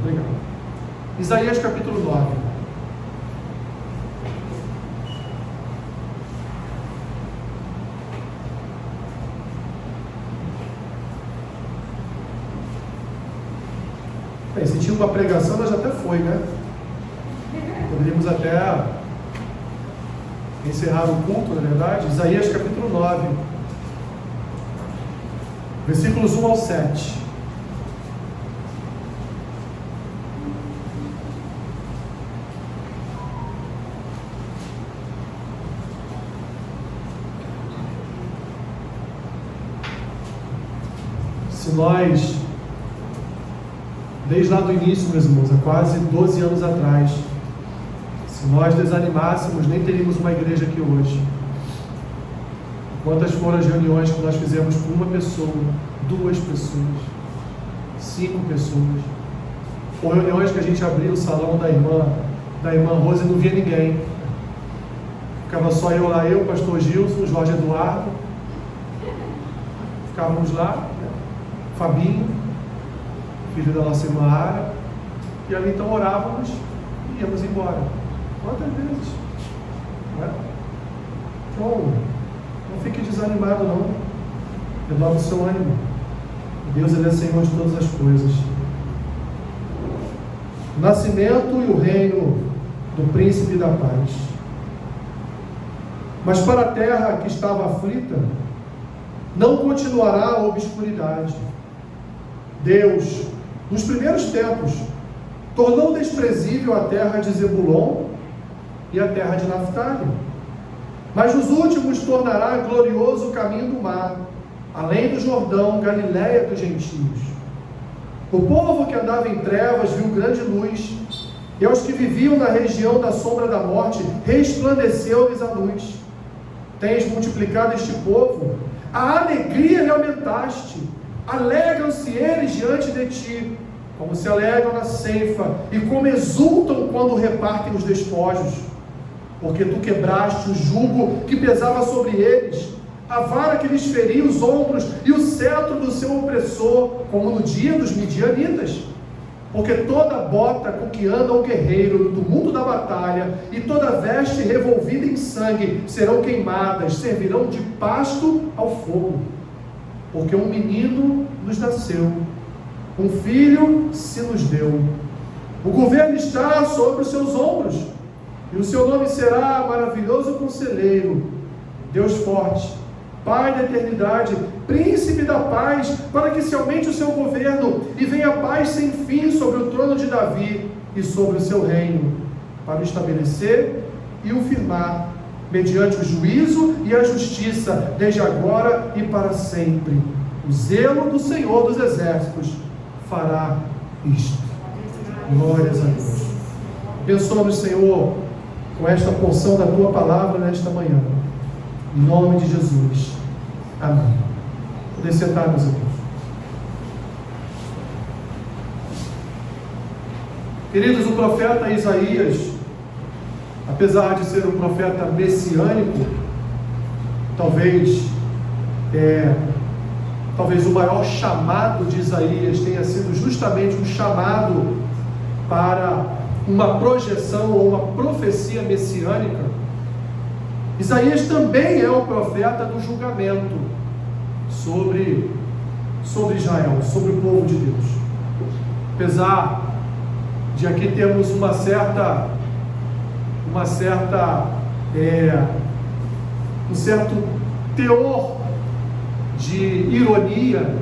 Obrigado. Isaías capítulo 9. Bem, se tinha uma pregação, nós até foi, né? Poderíamos até encerrar o culto, na verdade. Isaías capítulo 9, versículos 1 ao 7. Se nós, desde lá do início, meus irmãos, há quase 12 anos atrás, se nós desanimássemos, nem teríamos uma igreja aqui hoje. Quantas foram as reuniões que nós fizemos com uma pessoa, 2 pessoas, 5 pessoas? Ou reuniões que a gente abria o salão da irmã Rose e não via ninguém. Ficava só eu lá, eu, pastor Gilson, o Jorge Eduardo. Ficávamos lá, Fabinho, filho da nossa irmã Ara, e ali então orávamos e íamos embora. Quantas vezes? Não é? Então, não fique desanimado não, renova o seu ânimo. Deus, Ele é Senhor de todas as coisas. O nascimento e o reino do príncipe da paz. Mas para a terra que estava aflita, não continuará a obscuridade. Deus, nos primeiros tempos, tornou desprezível a terra de Zebulon e a terra de Naftali. Mas nos últimos tornará glorioso o caminho do mar, além do Jordão, Galiléia dos gentios. O povo que andava em trevas viu grande luz, e aos que viviam na região da sombra da morte, resplandeceu-lhes a luz. Tens multiplicado este povo, a alegria lhe aumentaste. Alegram-se eles diante de ti, como se alegram na ceifa, e como exultam quando repartem os despojos. Porque tu quebraste o jugo que pesava sobre eles, a vara que lhes feria os ombros, e o cetro do seu opressor, como no dia dos midianitas. Porque toda bota com que anda o guerreiro no tumulto da batalha, e toda veste revolvida em sangue, serão queimadas, servirão de pasto ao fogo. Porque um menino nos nasceu, um filho se nos deu. O governo está sobre os seus ombros, e o seu nome será Maravilhoso Conselheiro, Deus Forte, Pai da Eternidade, Príncipe da Paz, para que se aumente o seu governo, e venha a paz sem fim sobre o trono de Davi, e sobre o seu reino, para o estabelecer e o firmar, mediante o juízo e a justiça, desde agora e para sempre. O zelo do Senhor dos Exércitos fará isto. Glórias a Deus. Abençoa-nos, Senhor, com esta porção da Tua Palavra nesta manhã. Em nome de Jesus. Amém. Podem sentar, meus irmãos. Queridos, o profeta Isaías, apesar de ser um profeta messiânico, talvez o maior chamado de Isaías tenha sido justamente um chamado para uma projeção ou uma profecia messiânica. Isaías também é o profeta do julgamento sobre Israel, sobre o povo de Deus. Apesar de aqui termos um certo teor de ironia,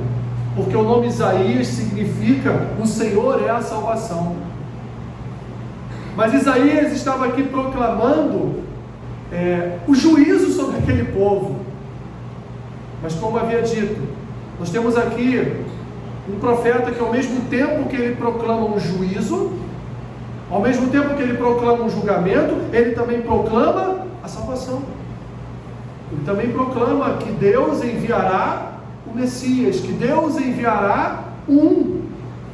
porque o nome Isaías significa o Senhor é a salvação. Mas Isaías estava aqui proclamando o juízo sobre aquele povo. Mas como havia dito, nós temos aqui um profeta que ao mesmo tempo que ele proclama um juízo, ao mesmo tempo que ele proclama um julgamento, ele também proclama a salvação. Ele também proclama que Deus enviará o Messias, que Deus enviará um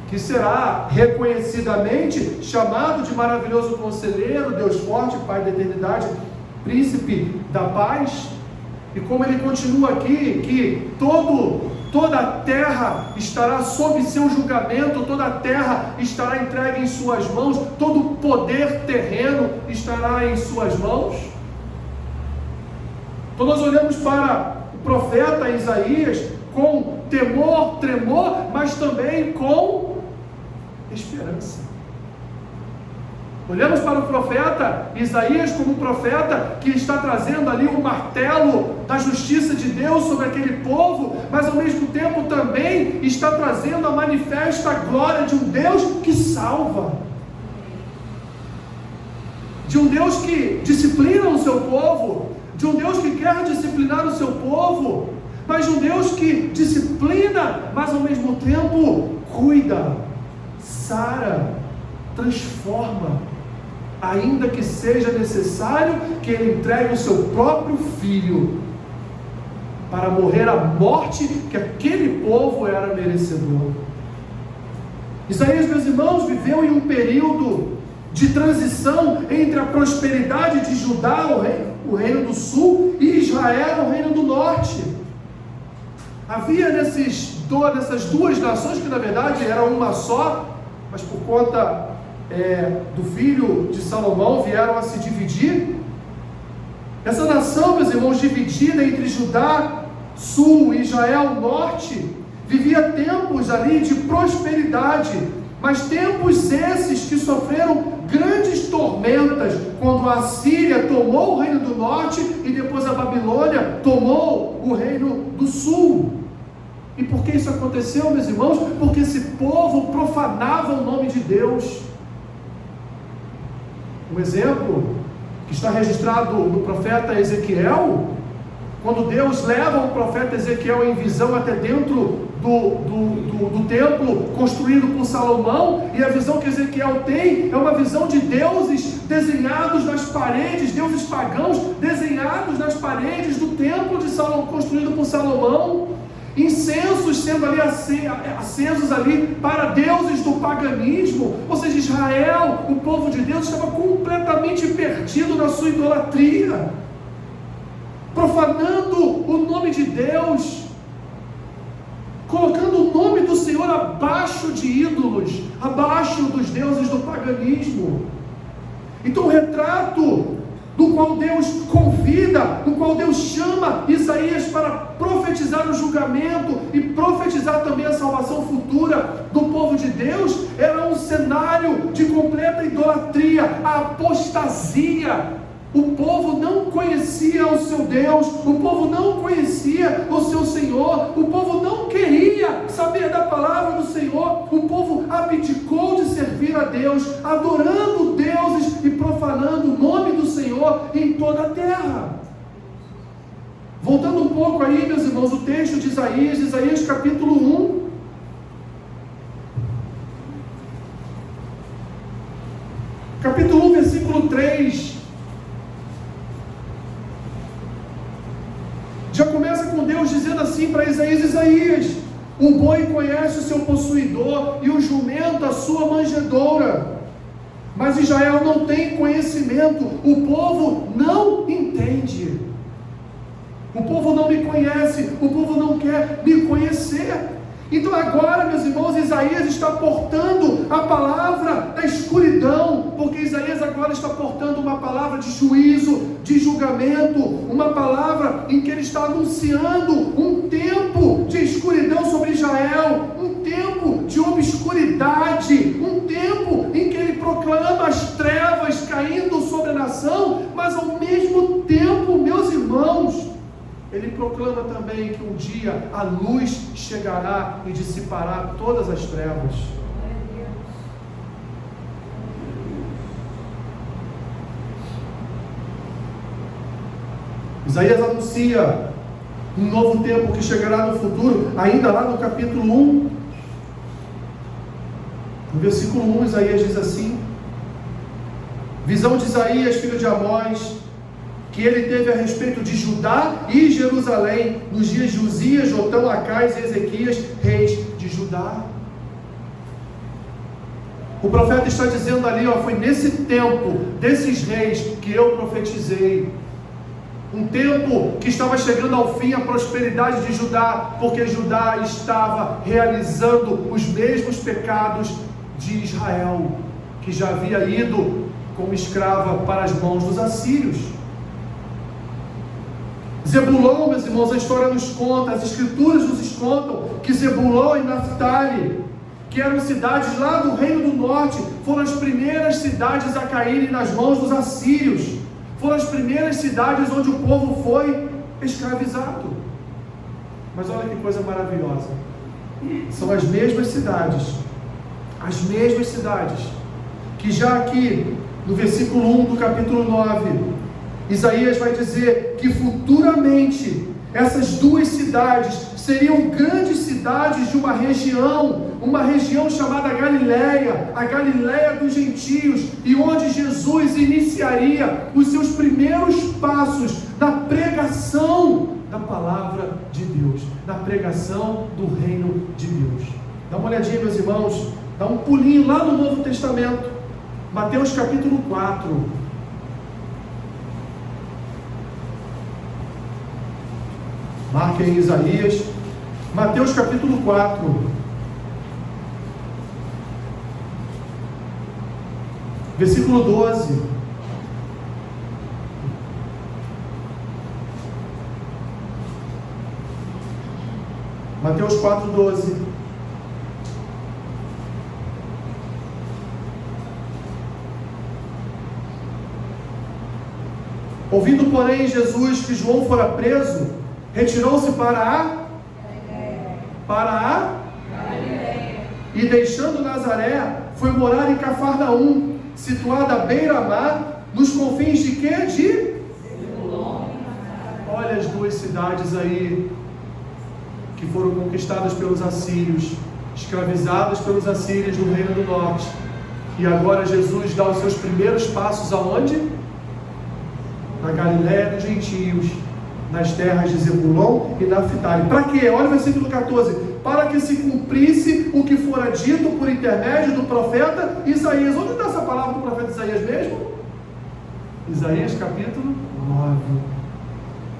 que será reconhecidamente chamado de Maravilhoso Conselheiro, Deus Forte, Pai da Eternidade, Príncipe da Paz. E como ele continua aqui, que todo toda a terra estará sob seu julgamento, toda a terra estará entregue em suas mãos, todo o poder terreno estará em suas mãos. Então nós olhamos para o profeta Isaías com temor, tremor, mas também com esperança. Olhamos para o profeta Isaías como um profeta que está trazendo ali o martelo da justiça de Deus sobre aquele povo, mas ao mesmo tempo também está trazendo a manifesta glória de um Deus que salva, de um Deus que disciplina o seu povo, de um Deus que quer disciplinar o seu povo, mas de um Deus que disciplina, mas ao mesmo tempo cuida, sara, transforma, ainda que seja necessário que ele entregue o seu próprio filho para morrer a morte que aquele povo era merecedor. Isaías, meus irmãos, viveu em um período de transição entre a prosperidade de Judá, o reino do sul, e Israel, o reino do norte. Havia nessas duas nações, que na verdade era uma só, mas por conta do filho de Salomão vieram a se dividir. Essa nação, meus irmãos, dividida entre Judá, sul, e Israel, norte, vivia tempos ali de prosperidade, mas tempos esses que sofreram grandes tormentas, quando a Síria tomou o reino do norte e depois a Babilônia tomou o reino do sul. E por que isso aconteceu, meus irmãos? Porque esse povo profanava o nome de Deus. Um exemplo que está registrado no profeta Ezequiel, quando Deus leva o profeta Ezequiel em visão até dentro do templo construído por Salomão, e a visão que Ezequiel tem é uma visão de deuses desenhados nas paredes, deuses pagãos desenhados nas paredes do templo de Salomão, construído por Salomão, incensos sendo ali acesos ali para deuses do paganismo. Ou seja, Israel, o povo de Deus, estava completamente perdido na sua idolatria, profanando o nome de Deus, colocando o nome do Senhor abaixo de ídolos, abaixo dos deuses do paganismo. Então o retrato no qual Deus convida, no qual Deus chama Isaías para profetizar o julgamento e profetizar também a salvação futura do povo de Deus, era um cenário de completa idolatria, a apostasia. O povo não conhecia o seu Deus, o povo não conhecia o seu Senhor, o povo não queria saber da palavra do Senhor, o povo abdicou de servir a Deus, adorando deuses e profanando o nome do Senhor em toda a terra. Voltando um pouco aí, meus irmãos, o texto de Isaías capítulo 1. Capítulo 1, versículo 3. Já começa com Deus dizendo assim para Isaías: o boi conhece o seu possuidor e o jumento a sua manjedoura, mas Israel não tem conhecimento, o povo não entende, o povo não me conhece, o povo não quer me conhecer. Então agora, meus irmãos, Isaías está portando a palavra da escuridão, porque Isaías agora está portando uma palavra de juízo, de julgamento, uma palavra em que ele está anunciando um tempo de escuridão sobre Israel, um tempo de obscuridade, um tempo em que ele proclama as trevas caindo sobre a nação, mas ao mesmo tempo, meus irmãos, ele proclama também que um dia a luz chegará e dissipará todas as trevas. Isaías anuncia um novo tempo que chegará no futuro, ainda lá no capítulo 1. No versículo 1, Isaías diz assim: visão de Isaías, filho de Amós, que ele teve a respeito de Judá e Jerusalém, nos dias de Uzias, Jotão, Acais e Ezequias, reis de Judá. O profeta está dizendo ali, foi nesse tempo desses reis que eu profetizei. Um tempo que estava chegando ao fim a prosperidade de Judá, porque Judá estava realizando os mesmos pecados de Israel, que já havia ido como escrava para as mãos dos assírios. Zebulon, meus irmãos, a história nos conta, as escrituras nos contam que Zebulon e Naftali, que eram cidades lá do Reino do Norte, foram as primeiras cidades a caírem nas mãos dos assírios, foram as primeiras cidades onde o povo foi escravizado. Mas olha que coisa maravilhosa, são as mesmas cidades, que já aqui no versículo 1 do capítulo 9, Isaías vai dizer que futuramente essas duas cidades seriam grandes cidades de uma região chamada Galileia, a Galileia dos gentios, e onde Jesus iniciaria os seus primeiros passos na pregação da palavra de Deus, na pregação do reino de Deus. Dá uma olhadinha, meus irmãos, dá um pulinho lá no Novo Testamento, Mateus capítulo 4. Marque em Isaías, Mateus capítulo 4, versículo 12. Mateus 4, 12. Ouvindo, porém, Jesus que João fora preso, retirou-se para a e deixando Nazaré, foi morar em Cafarnaum, situada à beira-mar, nos confins de quê? Olha as duas cidades aí, que foram conquistadas pelos assírios, escravizadas pelos assírios no Reino do Norte, e agora Jesus dá os seus primeiros passos aonde? Na Galileia dos gentios, nas terras de Zebulon e Naftali. Para quê? Olha o versículo 14. Para que se cumprisse o que fora dito por intermédio do profeta Isaías. Onde está essa palavra do profeta Isaías mesmo? Isaías capítulo 9.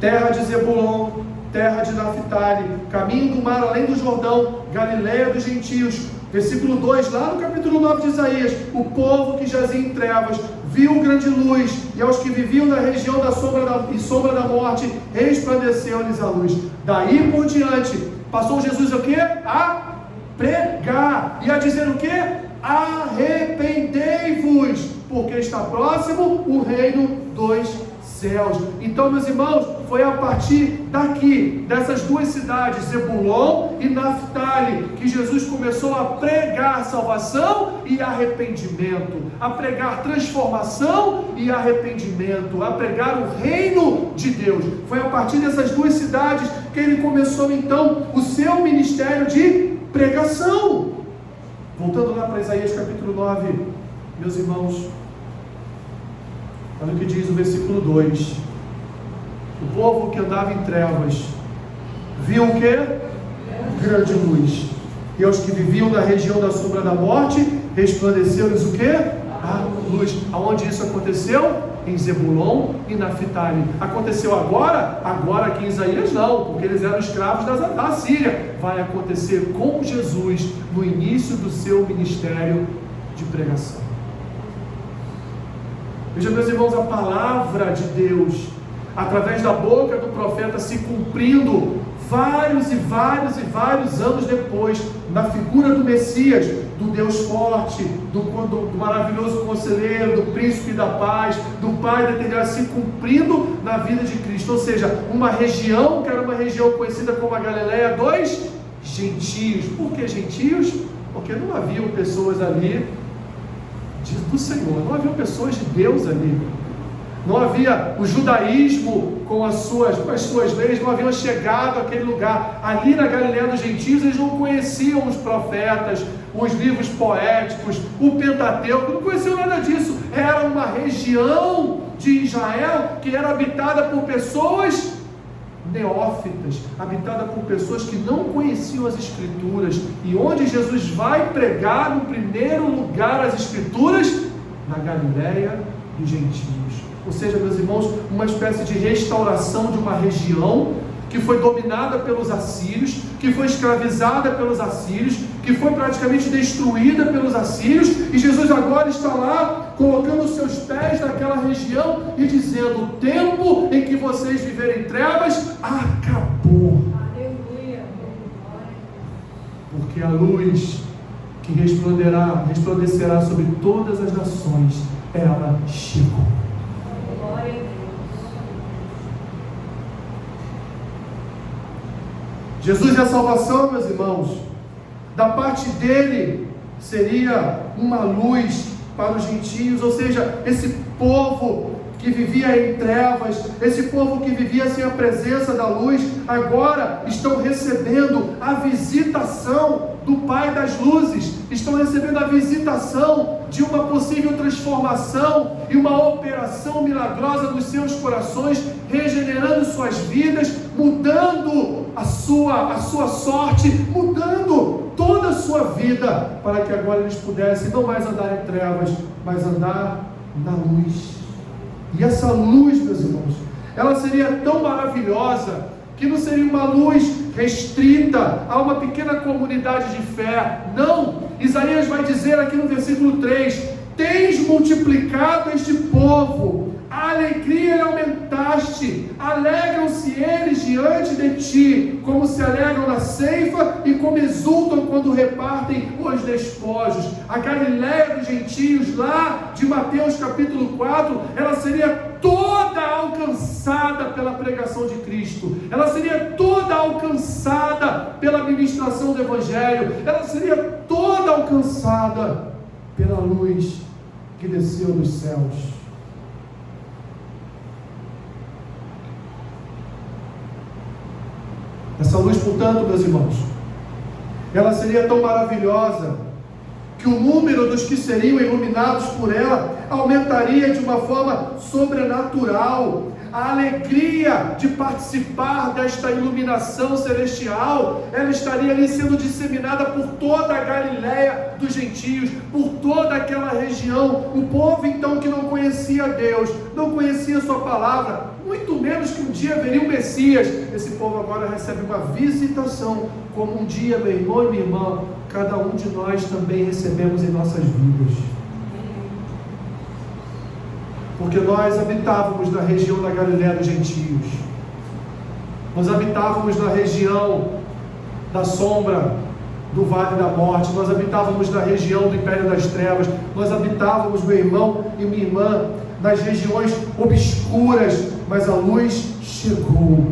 Terra de Zebulon, terra de Naftali, caminho do mar além do Jordão, Galileia dos gentios. Versículo 2, lá no capítulo 9 de Isaías: o povo que jazia em trevas viu grande luz, e aos que viviam na região da sombra da morte, resplandeceu-lhes a luz. Daí por diante, passou Jesus o quê? A pregar, e a dizer o quê? Arrependei-vos, porque está próximo o reino dos céus. Então, meus irmãos, foi a partir daqui, dessas duas cidades, Zebulon e Naftali, que Jesus começou a pregar salvação e arrependimento, a pregar transformação e arrependimento, a pregar o reino de Deus. Foi a partir dessas duas cidades que ele começou então o seu ministério de pregação. Voltando lá para Isaías capítulo 9, meus irmãos, olha o que diz o versículo 2: o povo que andava em trevas viu o que? Grande luz, e aos que viviam na região da sombra da morte, resplandeceu-lhes o que? A luz. Aonde isso aconteceu? Em Zebulon e Naftali. Aconteceu agora? Agora aqui em Isaías não, porque eles eram escravos da Síria. Vai acontecer com Jesus no início do seu ministério de pregação. Veja, meus irmãos, a palavra de Deus, através da boca do profeta, se cumprindo vários anos depois, na figura do Messias, do Deus forte, do maravilhoso conselheiro, do príncipe da paz, do Pai da eternidade, se cumprindo na vida de Cristo. Ou seja, uma região que era uma região conhecida como a Galileia dos gentios. Por que gentios? Porque não haviam pessoas ali do Senhor, não havia pessoas de Deus ali, não havia o judaísmo com as suas leis, não haviam chegado àquele lugar. Ali na Galileia dos gentios, eles não conheciam os profetas, os livros poéticos, o Pentateuco, não conheciam nada disso. Era uma região de Israel que era habitada por pessoas neófitas, habitada por pessoas que não conheciam as Escrituras, e onde Jesus vai pregar no primeiro lugar as Escrituras? Na Galileia dos gentios. ou seja, meus irmãos, uma espécie de restauração de uma região que foi dominada pelos assírios, que foi escravizada pelos assírios, que foi praticamente destruída pelos assírios, e Jesus agora está lá, colocando os seus pés naquela região e dizendo: o tempo em que vocês viverem em trevas acabou. Porque a luz que resplandecerá sobre todas as nações, ela chegou. Jesus é a salvação, meus irmãos. Da parte dele seria uma luz para os gentios, ou seja, esse povo que vivia em trevas, esse povo que vivia sem a presença da luz, agora estão recebendo a visitação do Pai das luzes, estão recebendo a visitação de uma possível transformação e uma operação milagrosa nos seus corações, regenerando suas vidas, mudando a sua sorte, mudando toda a sua vida, para que agora eles pudessem não mais andar em trevas, mas andar na luz. E essa luz, meus irmãos, ela seria tão maravilhosa, que não seria uma luz restrita a uma pequena comunidade de fé. Não, Isaías vai dizer aqui no versículo 3: tens multiplicado este povo, a alegria lhe aumentaste, alegram-se eles diante de ti, como se alegram na ceifa e como exultam quando repartem os despojos. A Galileia dos gentios, lá de Mateus capítulo 4, ela seria toda alcançada pela pregação de Cristo, ela seria toda alcançada pela ministração do Evangelho, ela seria toda alcançada pela luz que desceu dos céus. Essa luz, portanto, meus irmãos, ela seria tão maravilhosa que o número dos que seriam iluminados por ela aumentaria de uma forma sobrenatural. A alegria de participar desta iluminação celestial, ela estaria ali sendo disseminada por toda a Galileia dos gentios, por toda aquela região. O povo então que não conhecia Deus, não conhecia sua palavra, muito menos que um dia veria o Messias, esse povo agora recebe uma visitação, como um dia, meu irmão e minha irmã, cada um de nós também recebemos em nossas vidas. Porque nós habitávamos na região da Galileia dos gentios, nós habitávamos na região da sombra do vale da morte, nós habitávamos na região do império das trevas, nós habitávamos, meu irmão e minha irmã, nas regiões obscuras, mas a luz chegou.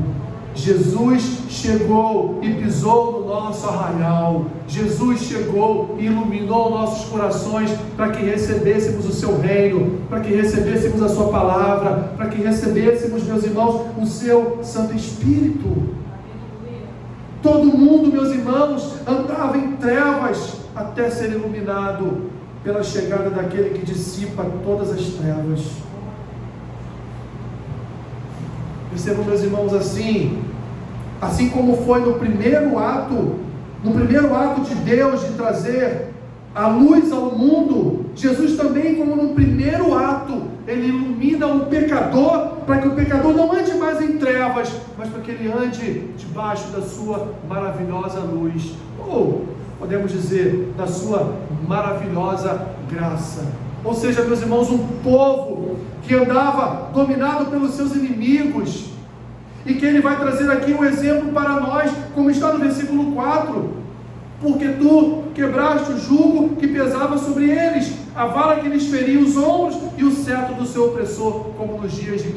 Jesus chegou e pisou no nosso arraial. Jesus chegou e iluminou nossos corações para que recebêssemos o seu reino, para que recebêssemos a sua palavra, para que recebêssemos, meus irmãos, o seu Santo Espírito. Todo mundo, meus irmãos, andava em trevas até ser iluminado pela chegada daquele que dissipa todas as trevas. Percebam, meus irmãos, assim como foi no primeiro ato de Deus de trazer a luz ao mundo, Jesus também, como no primeiro ato, ele ilumina o pecador, para que o pecador não ande mais em trevas, mas para que ele ande debaixo da sua maravilhosa luz, ou podemos dizer, da sua maravilhosa graça. Ou seja, meus irmãos, um povo que andava dominado pelos seus inimigos, e que ele vai trazer aqui um exemplo para nós, como está no versículo 4: porque tu quebraste o jugo que pesava sobre eles, a vara que lhes feria os ombros e o cetro do seu opressor, como nos dias dos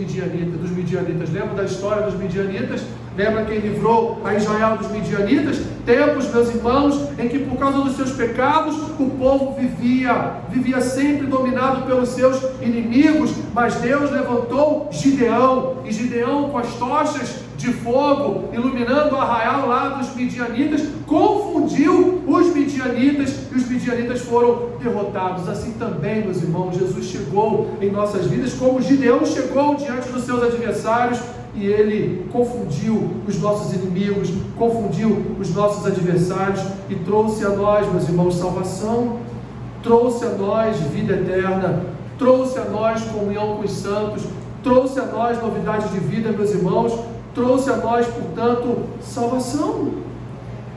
midianitas. Lembra da história dos midianitas? Lembra quem livrou a Israel dos midianitas? Tempos, meus irmãos, em que por causa dos seus pecados, o povo vivia sempre dominado pelos seus inimigos, mas Deus levantou Gideão, e Gideão, com as tochas de fogo, iluminando o arraial lá dos midianitas, confundiu os midianitas, e os midianitas foram derrotados. Assim também, meus irmãos, Jesus chegou em nossas vidas, como Gideão chegou diante dos seus adversários, e ele confundiu os nossos inimigos, confundiu os nossos adversários, e trouxe a nós, meus irmãos, salvação, trouxe a nós vida eterna, trouxe a nós comunhão com os santos, trouxe a nós novidade de vida, meus irmãos, trouxe a nós, portanto, salvação.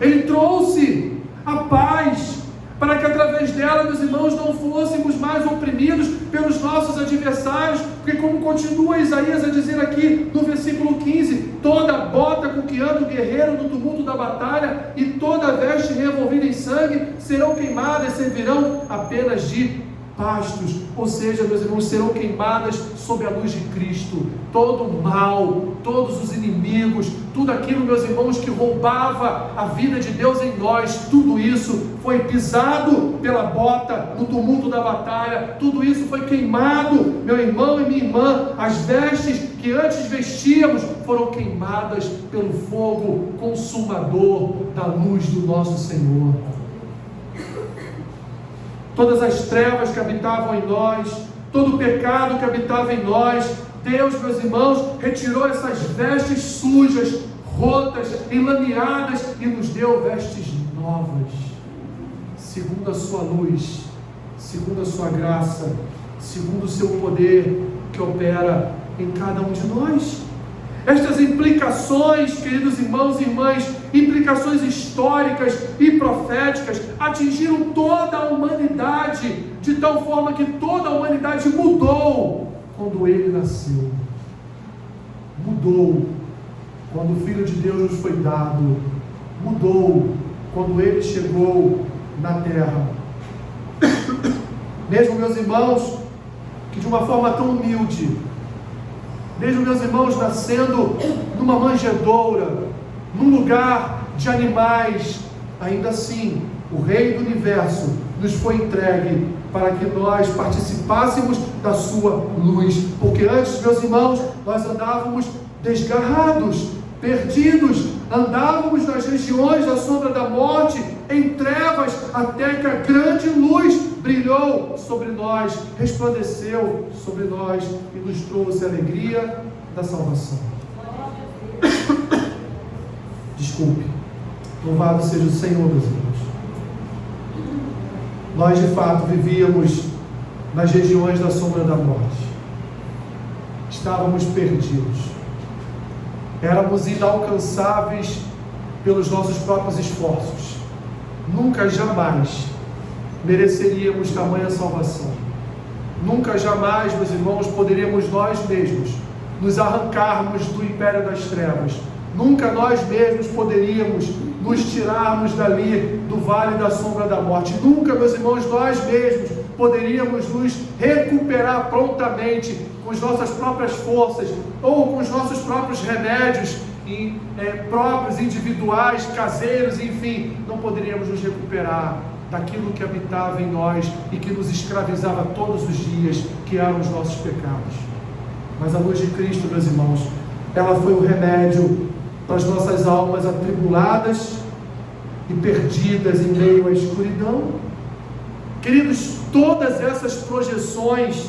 Ele trouxe a paz, para que através dela, meus irmãos, não fôssemos mais oprimidos pelos nossos adversários, porque como continua Isaías a dizer aqui no versículo 15, toda bota com que anda o guerreiro no tumulto da batalha e toda veste revolvida em sangue serão queimadas, servirão apenas de pastos, ou seja, meus irmãos, serão queimadas sob a luz de Cristo. Todo o mal, todos os inimigos, tudo aquilo, meus irmãos, que roubava a vida de Deus em nós, tudo isso foi pisado pela bota no tumulto da batalha, tudo isso foi queimado, meu irmão e minha irmã. As vestes que antes vestíamos foram queimadas pelo fogo consumador da luz do nosso Senhor. Todas as trevas que habitavam em nós, todo o pecado que habitava em nós, Deus, meus irmãos, retirou essas vestes sujas, rotas, enlameadas e nos deu vestes novas, segundo a sua luz, segundo a sua graça, segundo o seu poder que opera em cada um de nós. Estas implicações, queridos irmãos e irmãs, implicações históricas e proféticas, atingiram toda a humanidade, de tal forma que toda a humanidade mudou quando ele nasceu. Mudou quando o Filho de Deus nos foi dado. Mudou quando ele chegou na terra. Mesmo, meus irmãos, que de uma forma tão humilde, mesmo, meus irmãos, nascendo numa manjedoura, num lugar de animais, ainda assim, o Rei do Universo nos foi entregue para que nós participássemos da sua luz, porque antes, meus irmãos, nós andávamos desgarrados, perdidos, andávamos nas regiões da sombra da morte, em trevas, até que a grande luz brilhou sobre nós, resplandeceu sobre nós e nos trouxe a alegria da salvação. Desculpe, louvado seja o Senhor, meus irmãos. Nós de fato vivíamos nas regiões da sombra da morte, estávamos perdidos, éramos inalcançáveis pelos nossos próprios esforços, nunca jamais mereceríamos tamanha salvação, nunca jamais, meus irmãos, poderíamos nós mesmos nos arrancarmos do império das trevas, nunca nós mesmos poderíamos nos tirarmos dali do vale da sombra da morte, nunca, meus irmãos, nós mesmos poderíamos nos recuperar prontamente com as nossas próprias forças ou com os nossos próprios remédios próprios, individuais, caseiros, enfim, não poderíamos nos recuperar daquilo que habitava em nós e que nos escravizava todos os dias, que eram os nossos pecados. Mas a luz de Cristo, meus irmãos, ela foi o remédio para as nossas almas atribuladas e perdidas em meio à escuridão. Queridos, todas essas projeções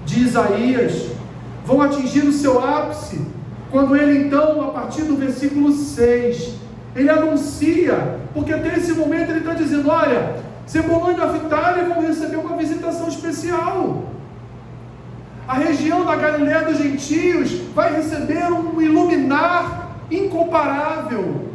de Isaías vão atingir o seu ápice quando ele então, a partir do versículo 6, ele anuncia, porque até esse momento ele está dizendo, olha, Zebulon e Naftali vão receber uma visitação especial. A região da Galileia dos gentios vai receber um iluminar incomparável.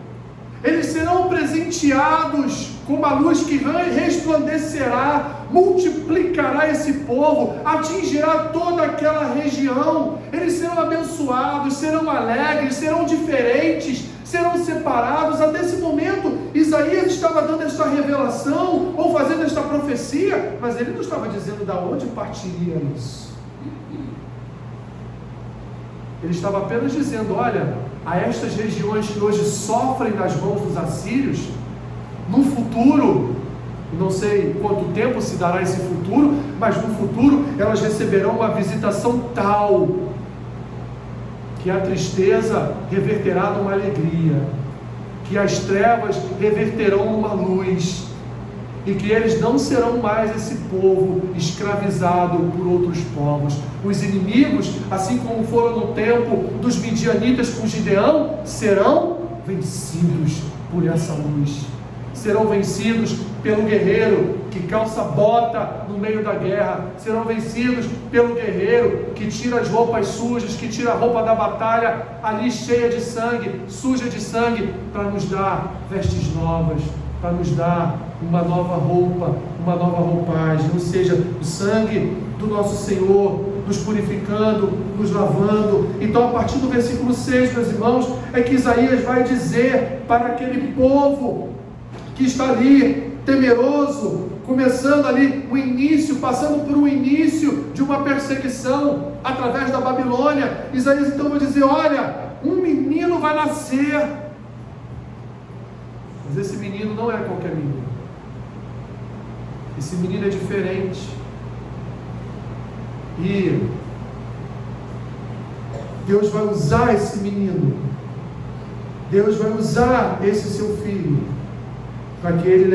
Eles serão presenteados com uma luz que resplandecerá, multiplicará esse povo, atingirá toda aquela região. Eles serão abençoados, serão alegres, serão diferentes, serão separados. Até esse momento, Isaías estava dando esta revelação, ou fazendo esta profecia, mas ele não estava dizendo de onde partiria isso. Ele estava apenas dizendo, olha, a estas regiões que hoje sofrem nas mãos dos assírios, no futuro, não sei quanto tempo se dará esse futuro, mas no futuro elas receberão uma visitação tal, que a tristeza reverterá numa alegria, que as trevas reverterão numa luz, e que eles não serão mais esse povo escravizado por outros povos. Os inimigos, assim como foram no tempo dos midianitas com Gideão, serão vencidos por essa luz, serão vencidos pelo guerreiro que calça bota no meio da guerra, serão vencidos pelo guerreiro que tira as roupas sujas, que tira a roupa da batalha ali cheia de sangue, suja de sangue, para nos dar vestes novas, para nos dar uma nova roupa, uma nova roupagem, ou seja, o sangue do nosso Senhor nos purificando, nos lavando. Então, a partir do versículo 6, meus irmãos, é que Isaías vai dizer para aquele povo que está ali, temeroso, começando ali o início, passando por um início de uma perseguição através da Babilônia. Isaías então vai dizer: olha, um menino vai nascer. Mas esse menino não é qualquer menino. Esse menino é diferente. E Deus vai usar esse menino. Deus vai usar esse seu filho para que ele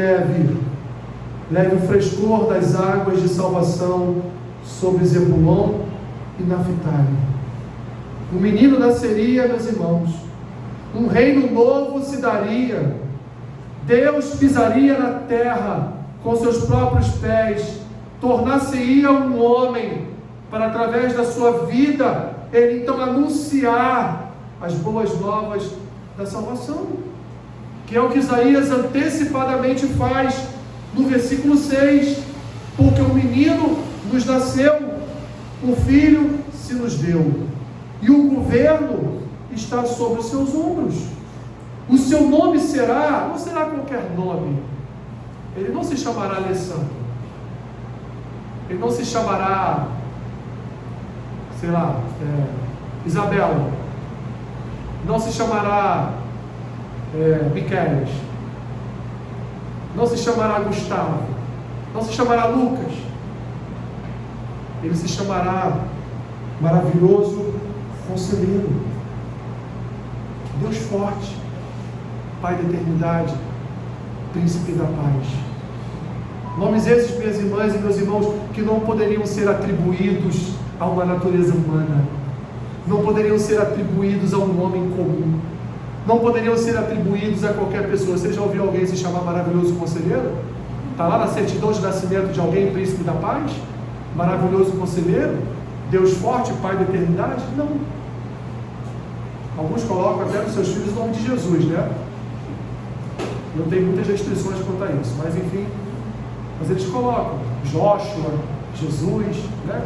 leve o frescor das águas de salvação sobre Zebulon e Naftali. Um menino nasceria, meus irmãos. Um reino novo se daria. Deus pisaria na terra com seus próprios pés, tornar-se-ia um homem, para através da sua vida, ele então anunciar as boas novas da salvação, que é o que Isaías antecipadamente faz no versículo 6, porque um menino nos nasceu, um filho se nos deu, e o governo está sobre os seus ombros. O seu nome não será qualquer nome. Ele não se chamará Alessandro. Ele não se chamará, Isabela. Não se chamará Miquéias. Não se chamará Gustavo. Não se chamará Lucas. Ele se chamará Maravilhoso Conselheiro, Deus Forte, Pai da Eternidade, Príncipe da Paz. Nomes esses, minhas irmãs e meus irmãos, que não poderiam ser atribuídos a uma natureza humana, não poderiam ser atribuídos a um homem comum, não poderiam ser atribuídos a qualquer pessoa. Você já ouviu alguém se chamar Maravilhoso Conselheiro? Está lá na certidão de nascimento de alguém, Príncipe da Paz? Maravilhoso Conselheiro? Deus Forte, Pai da Eternidade? Não. Alguns colocam até nos seus filhos o nome de Jesus, né? Não tem muitas restrições quanto a isso, mas enfim, mas eles colocam Joshua, Jesus, né?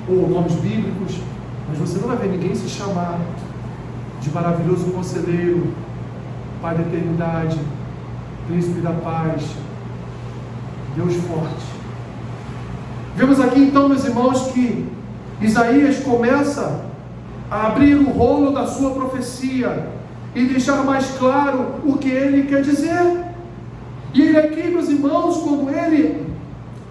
Ou nomes bíblicos, mas você não vai ver ninguém se chamar de Maravilhoso Conselheiro, Pai da Eternidade, Príncipe da Paz, Deus Forte. Vemos aqui então, meus irmãos, que Isaías começa a abrir o rolo da sua profecia e deixar mais claro o que ele quer dizer. E ele aqui, meus irmãos, quando ele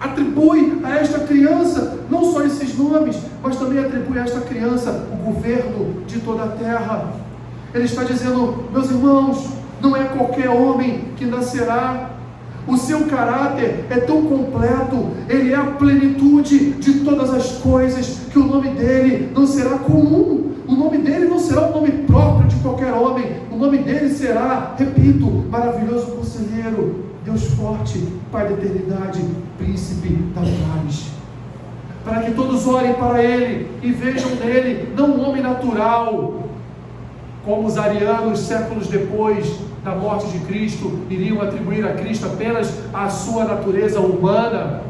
atribui a esta criança não só esses nomes, mas também atribui a esta criança o governo de toda a terra. Ele está dizendo: meus irmãos, não é qualquer homem que nascerá. O seu caráter é tão completo, ele é a plenitude de todas as coisas, que o nome dele não será comum. O nome dele não será um nome próprio de qualquer homem. O nome dele será, repito, Maravilhoso Conselheiro, Deus Forte, Pai da Eternidade, Príncipe da Paz. Para que todos olhem para ele e vejam nele não um homem natural, como os arianos séculos depois da morte de Cristo iriam atribuir a Cristo apenas a sua natureza humana.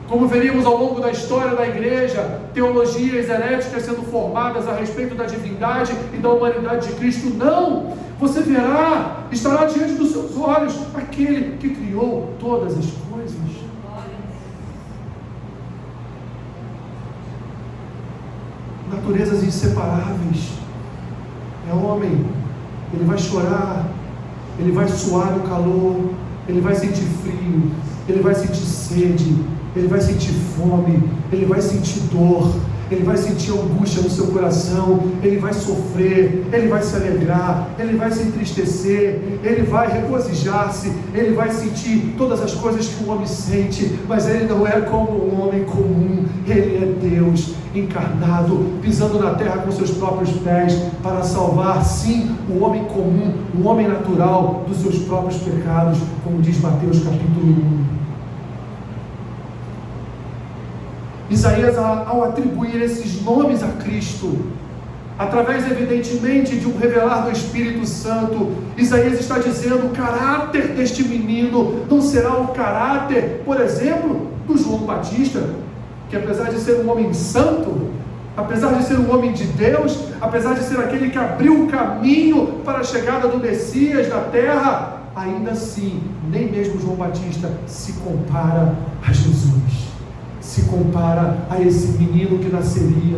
Como veríamos ao longo da história da igreja, teologias heréticas sendo formadas a respeito da divindade e da humanidade de Cristo. Não! Você verá, estará diante dos seus olhos aquele que criou todas as coisas. Naturezas inseparáveis. É homem, ele vai chorar, ele vai suar no calor, ele vai sentir frio, ele vai sentir sede, ele vai sentir fome, ele vai sentir dor, ele vai sentir angústia no seu coração, ele vai sofrer, ele vai se alegrar, ele vai se entristecer, ele vai regozijar-se, ele vai sentir todas as coisas que um homem sente, mas ele não é como um homem comum, Ele é Deus encarnado, pisando na terra com seus próprios pés, para salvar, sim, o homem comum, o homem natural, dos seus próprios pecados, como diz Mateus capítulo 1. Isaías, ao atribuir esses nomes a Cristo, através evidentemente de um revelar do Espírito Santo, Isaías está dizendo: o caráter deste menino não será o caráter, por exemplo, do João Batista, que apesar de ser um homem santo, apesar de ser um homem de Deus, apesar de ser aquele que abriu o caminho para a chegada do Messias na terra, ainda assim, nem mesmo João Batista se compara a Jesus, se compara a esse menino que nasceria.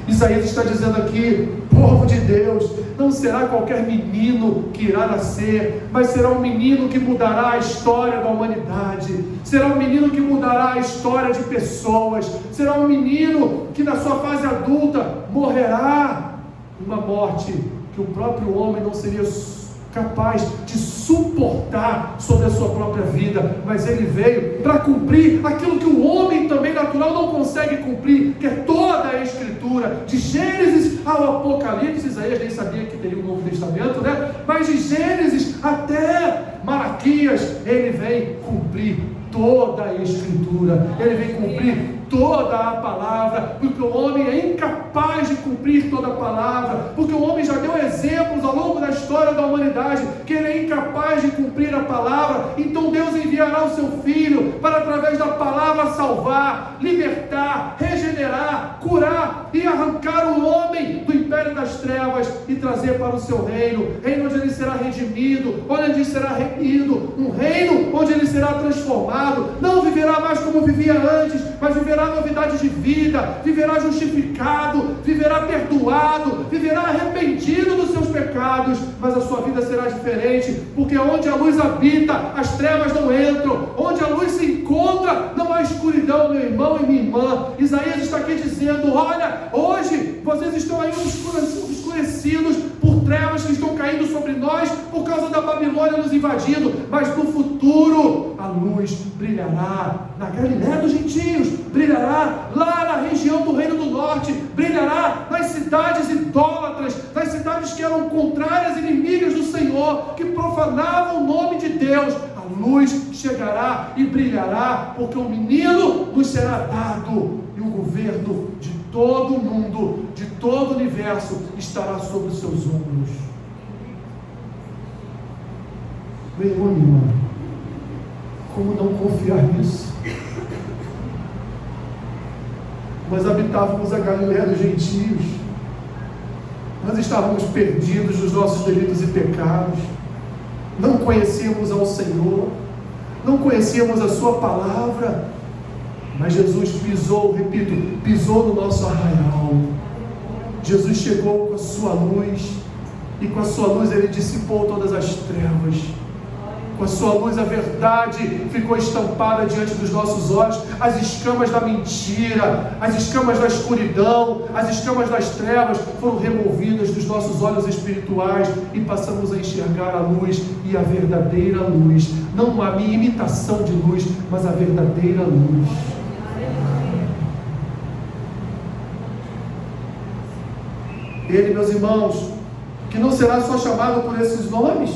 Isaías está dizendo aqui: povo de Deus, não será qualquer menino que irá nascer, mas será um menino que mudará a história da humanidade, será um menino que mudará a história de pessoas, será um menino que na sua fase adulta morrerá uma morte que o próprio homem não seria capaz de suportar sobre a sua própria vida, mas ele veio para cumprir aquilo que o homem também natural não consegue cumprir, que é toda a Escritura, de Gênesis ao Apocalipse. Isaías nem sabia que teria um Novo Testamento, né? Mas de Gênesis até Malaquias, ele vem cumprir toda a Escritura, ele vem cumprir toda a palavra, porque o homem é incapaz de cumprir toda a palavra, porque o homem já deu exemplos ao longo da história da humanidade, que ele é incapaz de cumprir a palavra. Então Deus enviará o seu Filho, para através da palavra salvar, libertar, regenerar, curar e arrancar o homem do império das trevas e trazer para o seu reino onde ele será redimido, onde ele será remido, um reino onde ele será transformado, não viverá mais como vivia antes, mas viverá novidade de vida, viverá justificado, viverá perdoado, viverá arrependido dos seus pecados, mas a sua vida será diferente, porque onde a luz habita, as trevas não entram, onde a luz se encontra, não há escuridão, meu irmão e minha irmã. Isaías está aqui dizendo: olha, hoje vocês estão aí escurecidos por trevas que estão caindo sobre nós, por causa da Babilônia nos invadindo, mas no futuro a luz brilhará na Galiléia dos gentios, brilhará lá na região do Reino do Norte, brilhará nas cidades idólatras, nas cidades que eram contrárias, inimigas do Senhor, que profanavam o nome de Deus. A luz chegará e brilhará, porque o menino nos será dado, e o governo de todo o mundo, de todo o universo, estará sobre os seus ombros. Meu irmão, minha irmã, como não confiar nisso? Nós habitávamos a Galiléia dos gentios, nós estávamos perdidos dos nossos delitos e pecados, não conhecíamos ao Senhor, não conhecíamos a sua palavra, mas Jesus pisou, repito, pisou no nosso arraial. Jesus chegou com a sua luz, e com a sua luz ele dissipou todas as trevas. Com a sua luz a verdade ficou estampada diante dos nossos olhos. As escamas da mentira, as escamas da escuridão, as escamas das trevas foram removidas dos nossos olhos espirituais, e passamos a enxergar a luz, e a verdadeira luz, não a minha imitação de luz, mas a verdadeira luz. Ele, meus irmãos, que não será só chamado por esses nomes,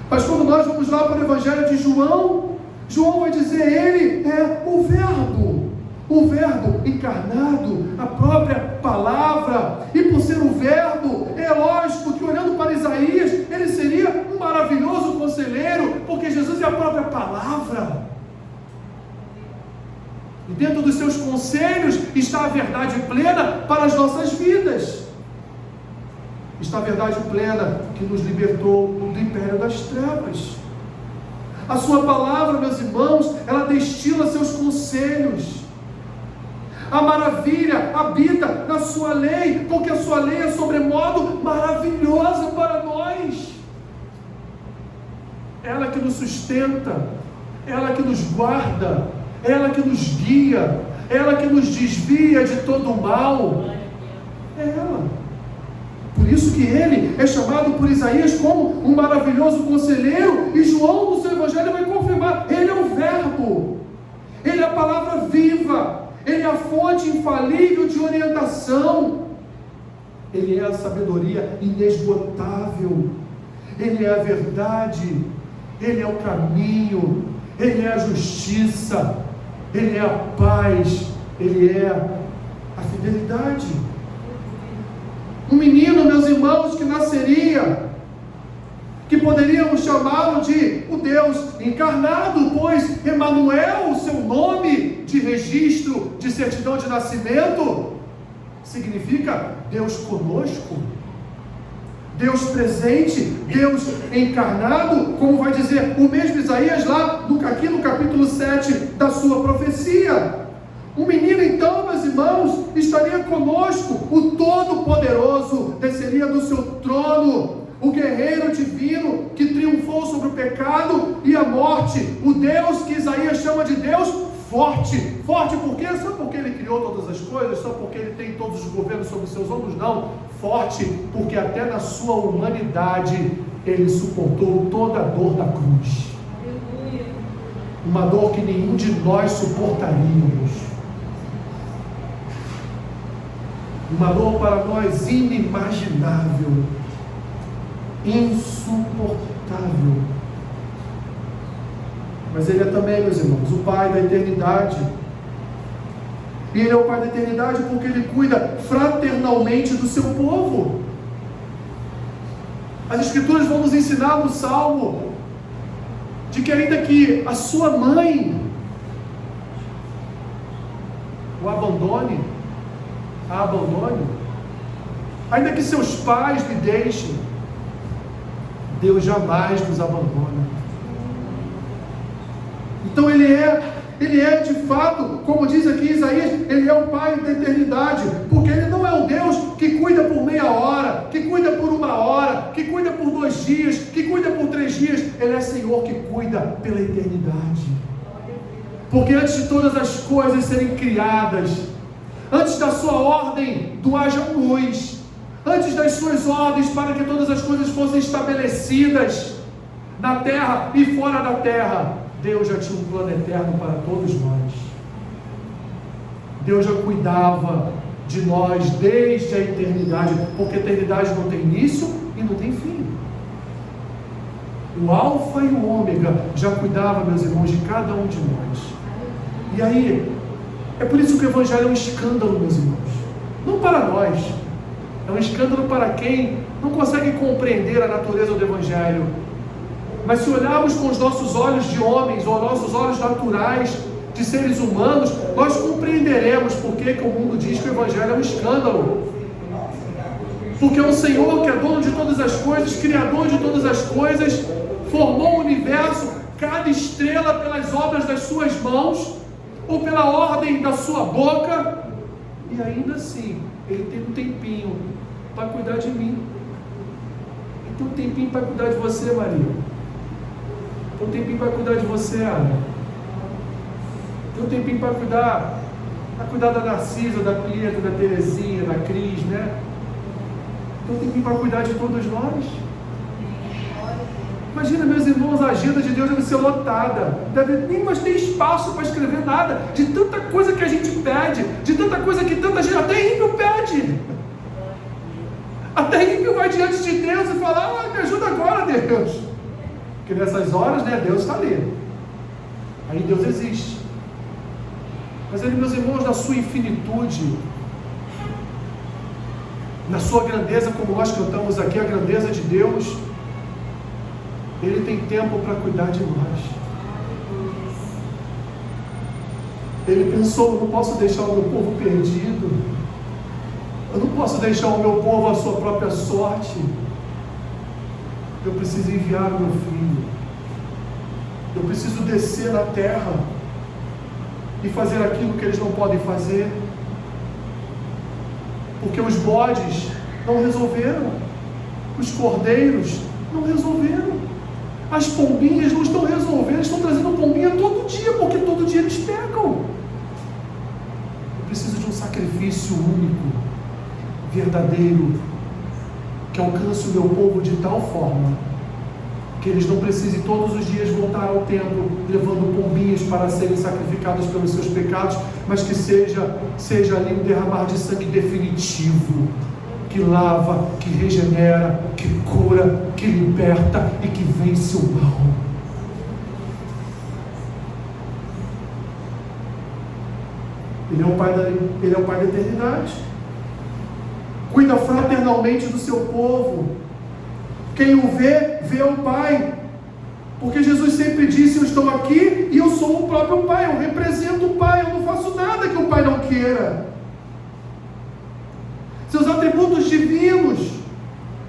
mas quando nós vamos lá para o Evangelho de João, João vai dizer: ele é o Verbo encarnado, a própria palavra. E por ser o Verbo, é lógico que, olhando para Isaías, ele seria um maravilhoso conselheiro, porque Jesus é a própria palavra. E dentro dos seus conselhos está a verdade plena para as nossas vidas. Está a verdade plena que nos libertou do império das trevas. A sua palavra, meus irmãos, ela destila seus conselhos. A maravilha habita na sua lei, porque a sua lei é sobremodo maravilhosa para nós. Ela que nos sustenta, ela que nos guarda, ela que nos guia, ela que nos desvia de todo o mal. É ela. Por isso que ele é chamado por Isaías como um maravilhoso conselheiro, e João no seu Evangelho vai confirmar: ele é o Verbo, ele é a palavra viva, Ele é a fonte infalível de orientação. Ele é a sabedoria inesgotável. Ele é a verdade. Ele é o caminho. Ele é a justiça. Ele é a paz. Ele é a fidelidade. Um menino, meus irmãos, que nasceria, que poderíamos chamá-lo de o Deus encarnado, pois Emanuel, o seu nome de registro de certidão de nascimento, significa Deus conosco, Deus presente, Deus encarnado, como vai dizer o mesmo Isaías lá aqui no capítulo 7 da sua profecia. O menino então, meus irmãos, estaria conosco, o Todo-Poderoso desceria do seu trono, o guerreiro divino que triunfou sobre o pecado e a morte, o Deus que Isaías chama de Deus forte. Forte por quê? Só porque Ele criou todas as coisas? Só porque Ele tem todos os governos sobre os seus ombros? Não. Forte porque até na sua humanidade Ele suportou toda a dor da cruz. Uma dor que nenhum de nós suportaríamos. Uma dor para nós inimaginável, insuportável. Mas Ele é também, meus irmãos, o Pai da eternidade. E Ele é o Pai da eternidade porque Ele cuida fraternalmente do seu povo. As Escrituras vão nos ensinar no Salmo de que ainda que a sua mãe o abandone, a abandone, ainda que seus pais lhe deixem, Deus jamais nos abandona. Então Ele é de fato, como diz aqui Isaías, Ele é o Pai da eternidade, porque Ele não é um Deus que cuida por meia hora, que cuida por uma hora, que cuida por 2 dias, que cuida por 3 dias. Ele é Senhor que cuida pela eternidade. Porque antes de todas as coisas serem criadas, antes da sua ordem do haja luz, antes das suas ordens para que todas as coisas fossem estabelecidas na terra e fora da terra, Deus já tinha um plano eterno para todos nós. Deus já cuidava de nós desde a eternidade, porque a eternidade não tem início e não tem fim. O Alfa e o Ômega já cuidava, meus irmãos, de cada um de nós. E aí, é por isso que o Evangelho é um escândalo, meus irmãos. Não para nós, é um escândalo para quem não consegue compreender a natureza do Evangelho. Mas se olharmos com os nossos olhos de homens, ou nossos olhos naturais de seres humanos, nós compreenderemos por que o mundo diz que o Evangelho é um escândalo. Porque é um Senhor que é dono de todas as coisas, Criador de todas as coisas, formou o universo, cada estrela pelas obras das suas mãos, ou pela ordem da sua boca, e ainda assim, Ele tem um tempinho para cuidar de mim. Ele tem um tempinho para cuidar de você, Maria. Tem um tempinho para cuidar de você, Ana. Tem um tempinho para cuidar da Narcisa, da Pieta, da Terezinha, da Cris, né? Tem um tempinho para cuidar de todos nós. Imagina, meus irmãos, a agenda de Deus deve ser lotada. Nem mais tem espaço para escrever nada. De tanta coisa que a gente pede, de tanta coisa que tanta gente, até ímpio pede. Até ímpio vai diante de Deus e fala: me ajuda agora, Deus. Porque nessas horas, né, Deus está ali. Aí Deus existe. Mas Ele, meus irmãos, na sua infinitude, na sua grandeza, como nós cantamos aqui, a grandeza de Deus, Ele tem tempo para cuidar de nós. Ele pensou: eu não posso deixar o meu povo perdido. Eu não posso deixar o meu povo à sua própria sorte. Eu preciso enviar o meu filho. Eu preciso descer na terra e fazer aquilo que eles não podem fazer. Porque os bodes não resolveram. Os cordeiros não resolveram. As pombinhas não estão resolvendo. Estão trazendo pombinha todo dia, porque todo dia eles pecam. Eu preciso de um sacrifício único, verdadeiro, que alcance o meu povo de tal forma que eles não precisem todos os dias voltar ao templo levando pombinhas para serem sacrificadas pelos seus pecados, mas que seja ali um derramar de sangue definitivo, que lava, que regenera, que cura, que liberta e que vence o mal. Ele é o Pai da eternidade. Cuida fraternalmente do seu povo. Quem o vê, vê o Pai. Porque Jesus sempre disse: eu estou aqui e eu sou o próprio Pai. Eu represento o Pai. Eu não faço nada que o Pai não queira. Seus atributos divinos,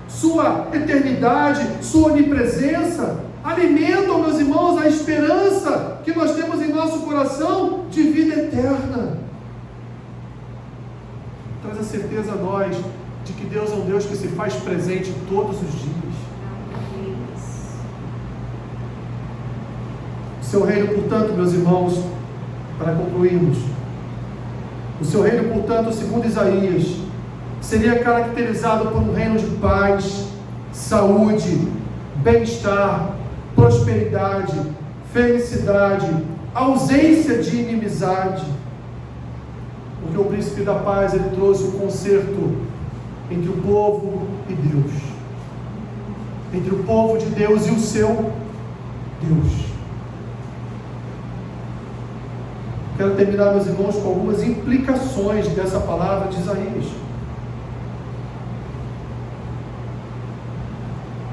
sua eternidade, sua onipresença, alimentam, meus irmãos, a esperança que nós temos em nosso coração de vida eterna. Traz a certeza a nós de que Deus é um Deus que se faz presente todos os dias. O seu reino, portanto, meus irmãos, para concluirmos, o seu reino, portanto, segundo Isaías, seria caracterizado por um reino de paz, saúde, bem-estar, prosperidade, felicidade, ausência de inimizade. Porque o príncipe da paz, ele trouxe o conserto entre o povo e Deus, entre o povo de Deus e o seu Deus. Quero terminar, meus irmãos, com algumas implicações dessa palavra de Isaías.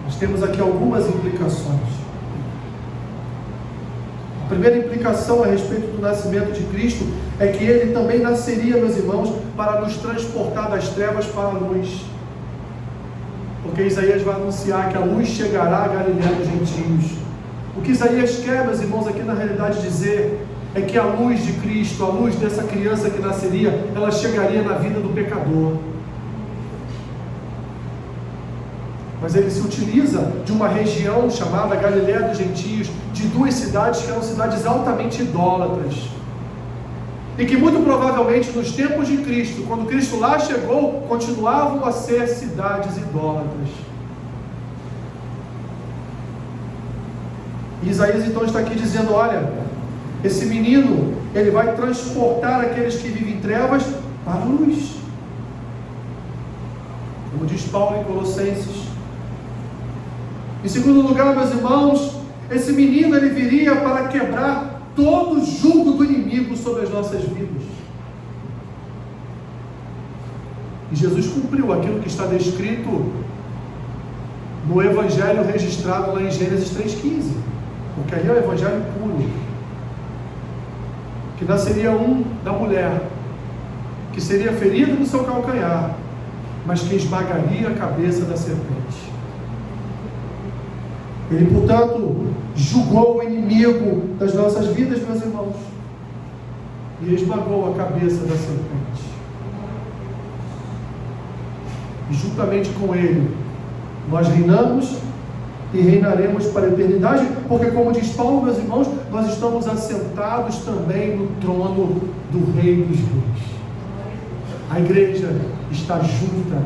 Nós temos aqui algumas implicações. A primeira implicação a respeito do nascimento de Cristo é que ele também nasceria, meus irmãos, para nos transportar das trevas para a luz. Porque Isaías vai anunciar que a luz chegará a Galiléia dos gentios. O que Isaías quer, meus irmãos, aqui na realidade dizer é que a luz de Cristo, a luz dessa criança que nasceria, ela chegaria na vida do pecador. Mas ele se utiliza de uma região chamada Galiléia dos Gentios, de duas cidades que eram cidades altamente idólatras. E que muito provavelmente nos tempos de Cristo, quando Cristo lá chegou, continuavam a ser cidades idólatras. E Isaías então está aqui dizendo: olha, esse menino, ele vai transportar aqueles que vivem em trevas para a luz. Como diz Paulo em Colossenses. Em segundo lugar, meus irmãos, esse menino, ele viria para quebrar todo o jugo do inimigo sobre as nossas vidas. E Jesus cumpriu aquilo que está descrito no Evangelho registrado lá em Gênesis 3,15. Porque aí é o Evangelho puro. Que nasceria um da mulher, que seria ferido no seu calcanhar, mas que esmagaria a cabeça da serpente. Ele, portanto, julgou o inimigo das nossas vidas, meus irmãos, e esmagou a cabeça da serpente. E juntamente com ele, nós reinamos e reinaremos para a eternidade, porque, como diz Paulo, meus irmãos, nós estamos assentados também no trono do Rei dos Reis. A igreja está junta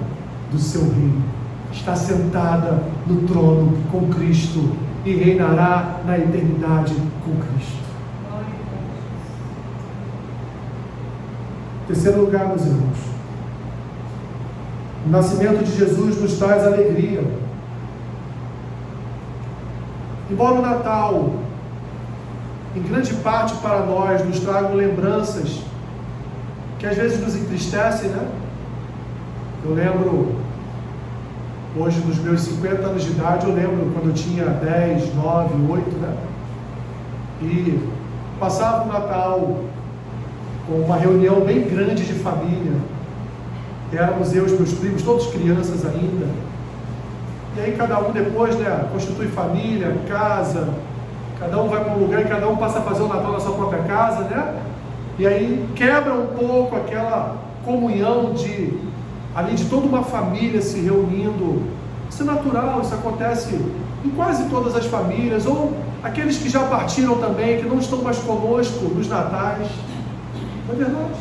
do seu reino, está sentada no trono com Cristo e reinará na eternidade com Cristo. Em terceiro lugar, meus irmãos, o nascimento de Jesus nos traz alegria. Embora o Natal, em grande parte para nós, nos tragam lembranças que às vezes nos entristecem, né? Eu lembro, hoje nos meus 50 anos de idade, eu lembro quando eu tinha 10, 9, 8, né? E passava o Natal com uma reunião bem grande de família. Éramos eu e os meus primos, todos crianças ainda. E aí cada um depois, né, constitui família, casa, cada um vai para um lugar e cada um passa a fazer o Natal na sua própria casa, né? E aí quebra um pouco aquela comunhão de toda uma família se reunindo. Isso é natural, isso acontece em quase todas as famílias, ou aqueles que já partiram também, que não estão mais conosco nos natais. Não é verdade?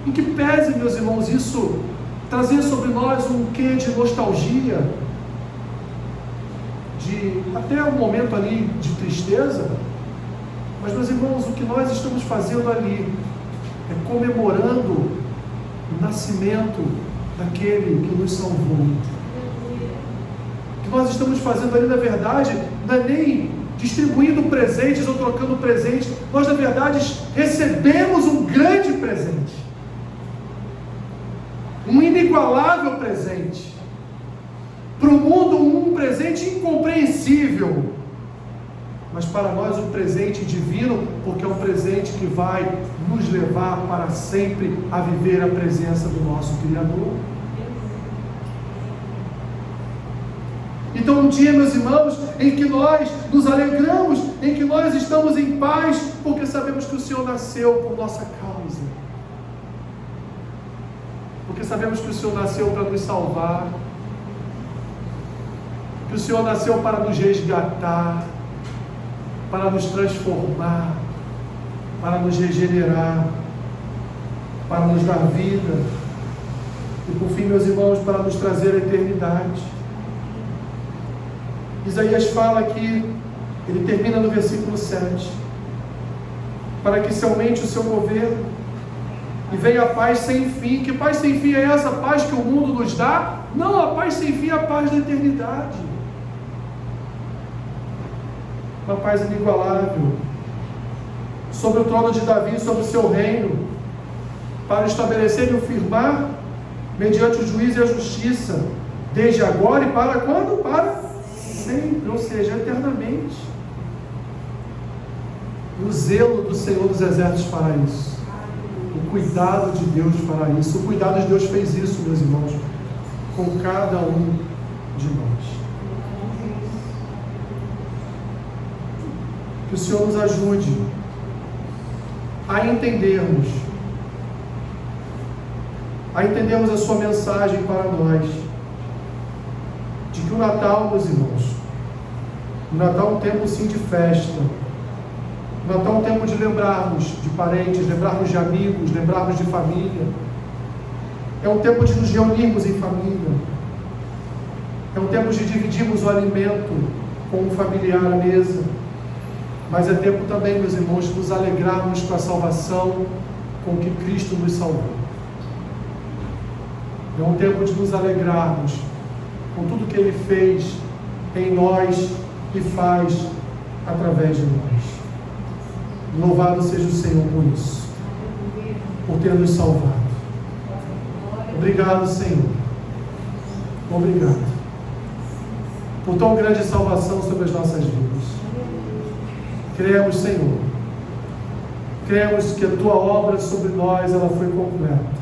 Em que pese, meus irmãos, isso trazer sobre nós um quê de nostalgia, de até um momento ali de tristeza, mas, meus irmãos, o que nós estamos fazendo ali é comemorando o nascimento daquele que nos salvou. O que nós estamos fazendo ali, na verdade, não é nem distribuindo presentes ou trocando presentes. Nós, na verdade, recebemos um grande presente, um inigualável presente. Para o mundo, um presente incompreensível, mas para nós um presente divino, porque é um presente que vai nos levar para sempre a viver a presença do nosso Criador. Então, um dia, meus irmãos, em que nós nos alegramos, em que nós estamos em paz, porque sabemos que o Senhor nasceu por nossa causa, porque sabemos que o Senhor nasceu para nos salvar, que o Senhor nasceu para nos resgatar, para nos transformar, para nos regenerar, para nos dar vida e, por fim, meus irmãos, para nos trazer a eternidade. Isaías fala que, ele termina no versículo 7, para que se aumente o seu governo e venha a paz sem fim. Que paz sem fim é essa? A paz que o mundo nos dá? Não, a paz sem fim é a paz da eternidade. Uma paz inigualável, sobre o trono de Davi, sobre o seu reino, para estabelecer e o firmar, mediante o juízo e a justiça, desde agora e para quando? Para sempre, ou seja, eternamente. E o zelo do Senhor dos Exércitos fará isso. O cuidado de Deus fará isso. O cuidado de Deus fez isso, meus irmãos, com cada um de nós. Que o Senhor nos ajude a entendermos a sua mensagem para nós, de que o Natal, meus irmãos, o Natal é um tempo sim de festa, o Natal é um tempo de lembrarmos de parentes, lembrarmos de amigos, lembrarmos de família, é um tempo de nos reunirmos em família, é um tempo de dividirmos o alimento com um familiar à mesa, mas é tempo também, meus irmãos, de nos alegrarmos com a salvação com que Cristo nos salvou. É um tempo de nos alegrarmos com tudo que Ele fez em nós e faz através de nós. Louvado seja o Senhor por isso, por ter nos salvado. Obrigado, Senhor. Obrigado por tão grande salvação sobre as nossas vidas. Cremos, Senhor, cremos que a Tua obra sobre nós, ela foi completa.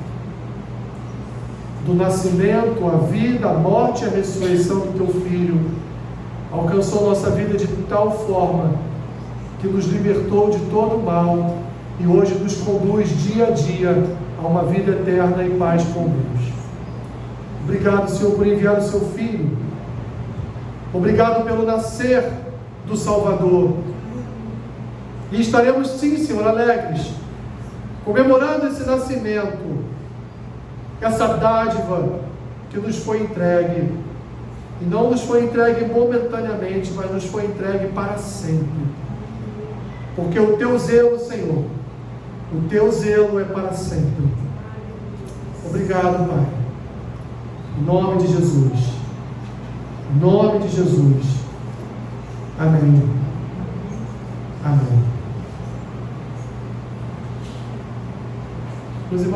Do nascimento, a vida, a morte e a ressurreição do Teu Filho, alcançou nossa vida de tal forma que nos libertou de todo o mal e hoje nos conduz dia a dia a uma vida eterna em paz com Deus. Obrigado, Senhor, por enviar o Seu Filho. Obrigado pelo nascer do Salvador. E estaremos sim, Senhor, alegres, comemorando esse nascimento, essa dádiva que nos foi entregue, e não nos foi entregue momentaneamente, mas nos foi entregue para sempre, porque o Teu zelo, Senhor, o Teu zelo é para sempre. Obrigado, Pai, em nome de Jesus, em nome de Jesus, amém, amém. Meus irmãos,